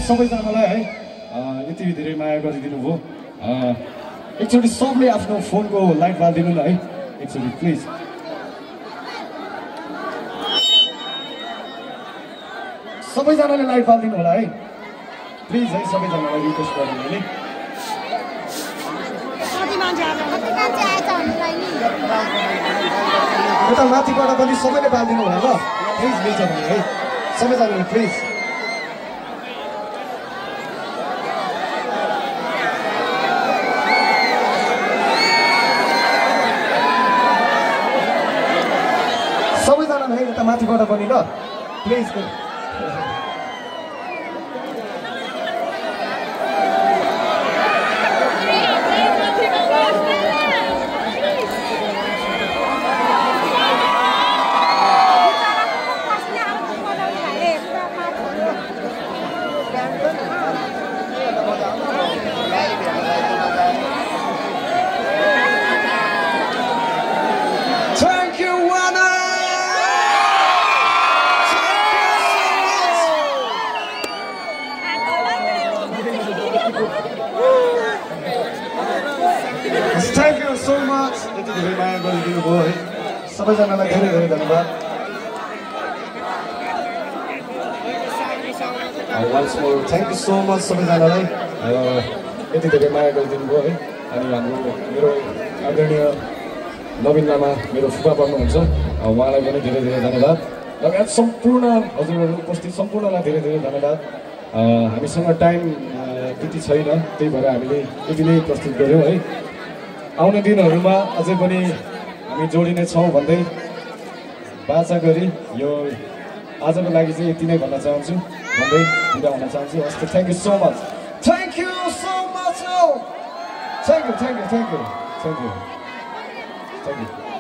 सबैजनालाई है यति धेरै माया गरिदिनु भयो एकचोटि सबले आफ्नो फोनको लाइट बालिदिनु न है एकचोटि प्लिज सबैजनाले लाइट बालिदिनु होला है प्लिज है सबैजनालाई रिक्वेस्ट गर्नु नि यता माथिबाट पनि सबैले बालिदिनु होला ल प्लिज मिल्छ भने है सबैजनाले प्लिज सबैजनाले है यता माथिबाट पनि ल please Thank you, Wana! Thank you so धेरै माया गरिदिनु भयो है सबैजनालाई धेरै धेरै धन्यवाद once more thank you so much सबैजनालाई यति धेरै माया गरिदिनु भयो है अनि हाम्रो मेरो आदरणीय नवीन लामा मेरो फुपा पर्नुहुन्छ उहाँलाई पनि धेरै धेरै धन्यवाद लगायत सम्पूर्ण हजुरहरू उपस्थित सम्पूर्णलाई धेरै धेरै धन्यवाद हामीसँग टाइम त्यति छैन त्यही भएर हामीले यति नै प्रस्तुत गर्यौँ है आउने दिनहरूमा अझै पनि हामी जोडिने छौँ भन्दै बाचा गरी यो आजको लागि चाहिँ यति नै भन्न चाहन्छु भन्दै बिदा हुन चाहन्छु हस् thank you so much thank you so much thank you